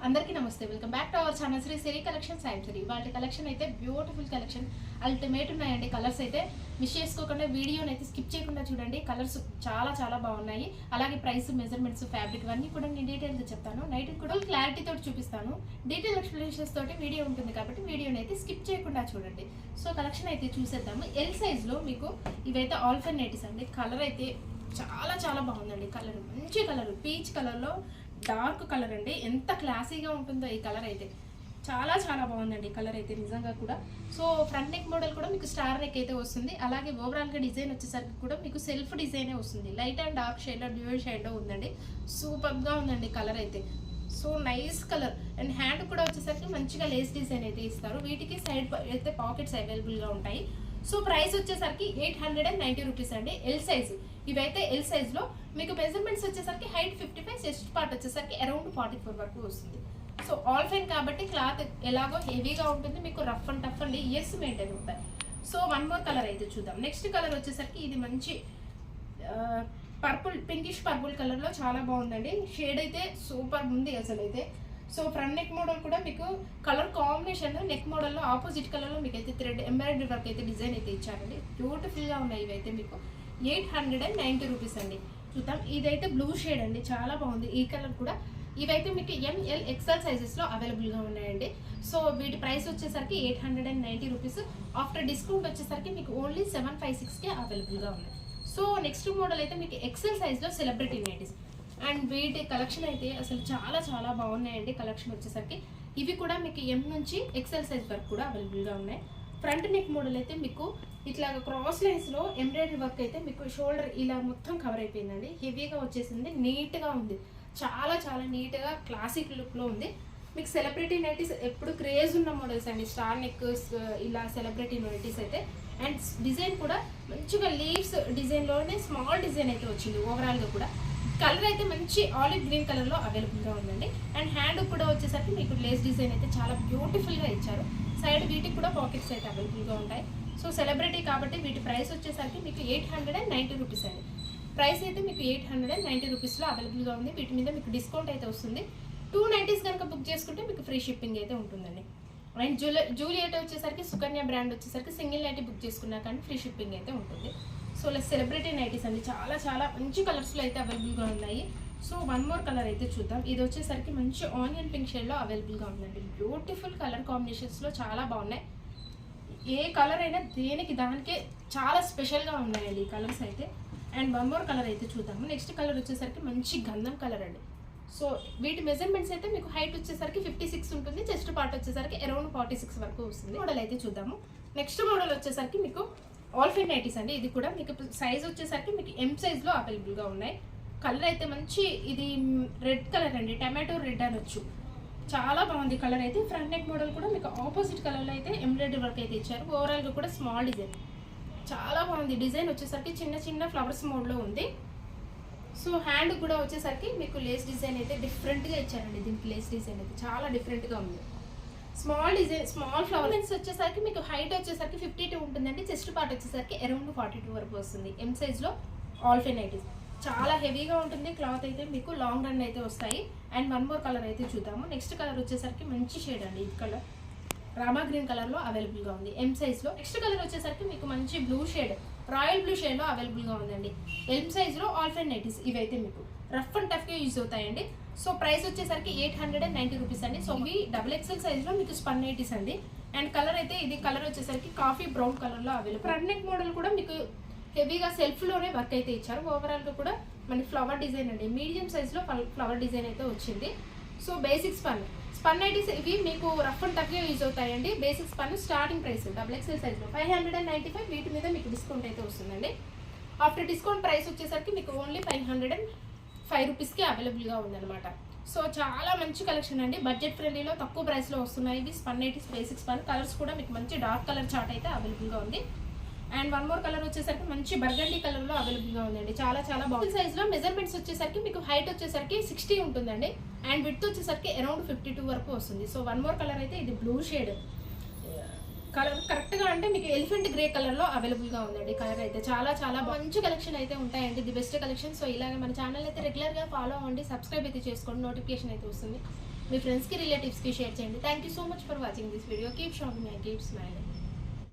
అందరికీ నమస్తే. Welcome back to our channel Sri Siri collections. I'm Sri. వాళ్ళ కలెక్షన్ అయితే బ్యూటిఫుల్ కలెక్షన్, అల్టిమేట్ ఉన్నాయండి. కలర్స్ అయితే మిస్ చేసుకోకుండా వీడియోని అయితే స్కిప్ చేయకుండా చూడండి. కలర్స్ చాలా బాగున్నాయి. అలాగే ప్రైస్, మెజర్మెంట్స్, ఫ్యాబ్రిక్ అన్నీ కూడా నేను డీటెయిల్గా చెప్తాను. నైట్ కూడా క్లారిటీ తోటి చూపిస్తాను. డీటెయిల్ ఎక్స్ప్లెనేషన్స్ తోటి వీడియో ఉంటుంది కాబట్టి వీడియోని అయితే స్కిప్ చేయకుండా చూడండి. సో కలెక్షన్ అయితే చూసేద్దాము. ఎల్ సైజ్లో మీకు ఇవైతే ఆల్టర్నేటివ్స్ అండి. కలర్ అయితే చాలా బాగుందండి. కలర్ మంచి కలర్, పీచ్ కలర్లో డార్క్ కలర్ అండి. ఎంత క్లాసీగా ఉంటుందో ఈ కలర్ అయితే చాలా బాగుందండి. కలర్ అయితే నిజంగా కూడా. సో ఫ్రంట్ నెక్ మోడల్ కూడా మీకు స్టార్ నెక్ అయితే వస్తుంది. అలాగే ఓవరాల్గా డిజైన్ వచ్చేసరికి కూడా మీకు సెల్ఫ్ డిజైనే వస్తుంది. లైట్ అండ్ డార్క్ షేడ్లో, డ్యూయల్ షేడ్లో ఉందండి. సూపర్గా ఉందండి కలర్ అయితే. So nice colour. And hand కూడా వచ్చేసరికి మంచిగా లేస్ డిజైన్ అయితే ఇస్తారు. వీటికి సైడ్ అయితే పాకెట్స్ అవైలబుల్గా ఉంటాయి. సో ప్రైస్ వచ్చేసరికి 890 రూపీస్ అండి. ఎల్ సైజ్ ఇవైతే ఎల్ సైజ్లో మీకు మెజర్మెంట్స్ వచ్చేసరికి హైట్ 55, చెస్ట్ పార్ట్ వచ్చేసరికి అరౌండ్ 44 వరకు వస్తుంది. సో ఆల్ ఫైన్ కాబట్టి క్లాత్ ఎలాగో హెవీగా ఉంటుంది, మీకు రఫ్ అండ్ టఫ్ అండి, ఇయర్స్ మెయింటైన్ అవుతాయి. సో వన్ మోర్ కలర్ అయితే చూద్దాం. నెక్స్ట్ కలర్ వచ్చేసరికి ఇది మంచి పర్పుల్, పింకిష్ పర్పుల్ కలర్లో చాలా బాగుందండి. షేడ్ అయితే సూపర్ ఉంది అసలు అయితే. సో ఫ్రంట్ నెక్ మోడల్ కూడా మీకు కలర్ కాంబినేషన్ నెక్ మోడల్లో ఆపోజిట్ కలర్లో మీకు అయితే థ్రెడ్ ఎంబ్రాయిడరీ వర్క్ అయితే డిజైన్ అయితే ఇచ్చారండి. బ్యూటిఫుల్గా ఉన్నాయి ఇవైతే మీకు 890 రూపీస్ అండి. చూద్దాం. ఇదైతే బ్లూ షేడ్ అండి, చాలా బాగుంది ఈ కలర్ కూడా. ఇవైతే మీకు ఎంఎల్ ఎక్స్ఎల్ సైజెస్లో అవైలబుల్గా ఉన్నాయండి. సో వీటి ప్రైస్ వచ్చేసరికి 890 రూపీస్. ఆఫ్టర్ డిస్కౌంట్ వచ్చేసరికి మీకు ఓన్లీ 756కే అవైలబుల్గా ఉన్నాయి. సో నెక్స్ట్ మోడల్ అయితే మీకు ఎక్స్ఎల్ సైజ్లో సెలబ్రిటీ నైటీస్. అండ్ వీటి కలెక్షన్ అయితే అసలు చాలా బాగున్నాయండి. కలెక్షన్ వచ్చేసరికి ఇవి కూడా మీకు ఎం నుంచి ఎక్స్ఎల్ సైజ్ వరకు కూడా అవైలబుల్గా ఉన్నాయి. ఫ్రంట్ నెక్ మోడల్ అయితే మీకు ఇట్లా క్రాస్ లైన్స్లో ఎంబ్రాయిడరీ వర్క్ అయితే మీకు షోల్డర్ ఇలా మొత్తం కవర్ అయిపోయిందండి. హెవీగా వచ్చేసింది, నీట్గా ఉంది. చాలా నీట్గా క్లాసిక్ లుక్లో ఉంది. మీకు సెలబ్రిటీ నైటీస్ ఎప్పుడు క్రేజ్ ఉన్న మోడల్స్ అండి. స్టార్ నెక్ ఇలా సెలబ్రిటీ నైటీస్ అయితే. అండ్ డిజైన్ కూడా మంచిగా లీవ్స్ డిజైన్లోనే స్మాల్ డిజైన్ అయితే వచ్చింది. ఓవరాల్గా కూడా కలర్ అయితే మంచి ఆలివ్ గ్రీన్ కలర్లో అవైలబుల్గా ఉందండి. అండ్ హ్యాండ్ కూడా వచ్చేసరికి మీకు లేస్ డిజైన్ అయితే చాలా బ్యూటిఫుల్గా ఇచ్చారు. సైడ్ వీటికి కూడా పాకెట్స్ అయితే అవైలబుల్గా ఉంటాయి. సో సెలబ్రిటీ కాబట్టి వీటి ప్రైస్ వచ్చేసరికి మీకు 890 రూపీస్ అండి. ప్రైస్ అయితే మీకు 890 రూపీస్లో అవైలబుల్గా ఉంది. వీటి మీద మీకు డిస్కౌంట్ అయితే వస్తుంది. 290s కనుక బుక్ చేసుకుంటే మీకు ఫ్రీ షిప్పింగ్ అయితే ఉంటుందండి. అండ్ జూలియట్ వచ్చేసరికి సుకన్య బ్రాండ్ వచ్చేసరికి సింగిల్ నైటీ బుక్ చేసుకున్నా కానీ ఫ్రీ షిప్పింగ్ అయితే ఉంటుంది. సో సెలబ్రిటీ నైటీస్ అండి, చాలా మంచి కలర్స్లో అయితే అవైలబుల్గా ఉన్నాయి. సో వన్ మోర్ కలర్ అయితే చూద్దాం. ఇది వచ్చేసరికి మంచి ఆనియన్ పింక్ షేడ్లో అవైలబుల్గా ఉందండి. బ్యూటిఫుల్ కలర్ కాంబినేషన్స్లో చాలా బాగున్నాయి. ఏ కలర్ అయినా దానికే చాలా స్పెషల్గా ఉన్నాయండి ఈ కలర్స్ అయితే. అండ్ వన్ మోర్ కలర్ అయితే చూద్దాము. నెక్స్ట్ కలర్ వచ్చేసరికి మంచి గంధం కలర్ అండి. సో వీటి మెజర్మెంట్స్ అయితే మీకు హైట్ వచ్చేసరికి 56 ఉంటుంది, చెస్ట్ పార్ట్ వచ్చేసరికి అరౌండ్ 46 వరకు వస్తుంది. మోడల్ అయితే చూద్దాము. నెక్స్ట్ మోడల్ వచ్చేసరికి మీకు ఆల్ఫైన్ నైటీస్ అండి. ఇది కూడా మీకు సైజ్ వచ్చేసరికి మీకు ఎం సైజ్లో అవైలబుల్గా ఉన్నాయి. కలర్ అయితే మంచి ఇది రెడ్ కలర్ అండి, టమాటో రెడ్ అనొచ్చు. చాలా బాగుంది కలర్ అయితే. ఫ్రంట్ నెక్ మోడల్ కూడా మీకు ఆపోజిట్ కలర్లో అయితే ఎంబ్రాయిడరీ వర్క్ అయితే ఇచ్చారు. ఓవరాల్గా కూడా స్మాల్ డిజైన్ చాలా బాగుంది. డిజైన్ వచ్చేసరికి చిన్న ఫ్లవర్స్ మోడ్లో ఉంది. సో హ్యాండ్ కూడా వచ్చేసరికి మీకు లేస్ డిజైన్ అయితే డిఫరెంట్గా ఇచ్చారండి. దీనికి లేస్ డిజైన్ అయితే చాలా డిఫరెంట్గా ఉంది. Small design, small flower lens వచ్చేసరికి మీకు హైట్ వచ్చేసరికి 52 ఉంటుందండి. చెస్ట్ పార్ట్ వచ్చేసరికి అరౌండ్ 42 వరకు వస్తుంది. ఎం సైజ్లో ఆల్ఫైన్ నైటీస్ చాలా హెవీగా ఉంటుంది. క్లాత్ అయితే మీకు లాంగ్ రన్ అయితే వస్తాయి. అండ్ వన్ మోర్ కలర్ అయితే చూద్దాము. నెక్స్ట్ కలర్ వచ్చేసరికి మంచి షేడ్ అండి. ఇది కలర్ రామా గ్రీన్ కలర్లో అవైలబుల్గా ఉంది ఎం సైజ్లో. నెక్స్ట్ కలర్ వచ్చేసరికి మీకు మంచి బ్లూ షేడ్, రాయల్ బ్లూ షేడ్లో అవైలబుల్గా ఉందండి. ఎం సైజ్లో ఆల్ఫైన్ నైటీస్ ఇవైతే మీకు రఫ్ అండ్ టఫ్గా యూజ్ అవుతాయండి. సో ప్రైస్ వచ్చేసరికి 890 రూపీస్ అండి. సో ఇవి డబుల్ ఎక్స్ఎల్ సైజ్లో మీకు స్పన్ నైటీస్ అండి. అండ్ కలర్ అయితే ఇది కలర్ వచ్చేసరికి కాఫీ బ్రౌన్ కలర్లో అవైలబుల్. ఫ్రంట్ నెక్ మోడల్ కూడా మీకు హెవీగా సెల్ఫ్లోనే వర్క్ అయితే ఇచ్చారు. ఓవరాల్గా కూడా మనకి ఫ్లవర్ డిజైన్ అండి, మీడియం సైజ్లో ఫ్లవర్ డిజైన్ అయితే వచ్చింది. సో బేసిక్ స్పన్ నైటీస్ ఇవి మీకు రఫ్ అండ్ టఫ్గా యూజ్ అవుతాయండి. Basic spun starting price double XL సైజ్లో 595. వీటి మీద మీకు డిస్కౌంట్ అయితే వస్తుందండి. ఆఫ్టర్ డిస్కౌంట్ ప్రైస్ వచ్చేసరికి మీకు ఓన్లీ 505 రూపీస్కి అవైలబుల్గా ఉందన్నమాట. సో చాలా మంచి కలెక్షన్ అండి. బడ్జెట్ ఫ్రెండ్లీలో తక్కువ ప్రైస్లో వస్తున్నాయి ఇవి spun nighties. Basic spun colours కూడా మీకు మంచి డార్క్ కలర్ చార్ట్ అయితే అవైలబుల్గా ఉంది. అండ్ వన్ మోర్ కలర్ వచ్చేసరికి మంచి బర్గండీ కలర్లో అవైలబుల్గా ఉందండి. చాలా బాగుంది. సైజ్లో మెజర్మెంట్స్ వచ్చేసరికి మీకు హైట్ వచ్చేసరికి 60 ఉంటుందండి. అండ్ విడ్త్ వచ్చేసరికి అరౌండ్ 52 వరకు వస్తుంది. సో వన్ మోర్ కలర్ అయితే ఇది బ్లూ షేడ్ కలర్, కరెక్ట్గా అంటే మీకు ఎలిఫెంట్ గ్రే కలర్లో అవైలబుల్గా ఉందండి. కలర్ అయితే చాలా మంచి కలెక్షన్ అయితే ఉంటాయండి. The best collection. సో ఇలాగే మన ఛానల్ అయితే రెగ్యులర్గా ఫాలో అవ్వండి, సబ్స్క్రైబ్ అయితే చేసుకోండి, నోటిఫికేషన్ అయితే వస్తుంది. మీ ఫ్రెండ్స్కి రిలేటివ్స్కి షేర్ చేయండి. Thank you so much for watching this video. Keep shopping and keep smiling.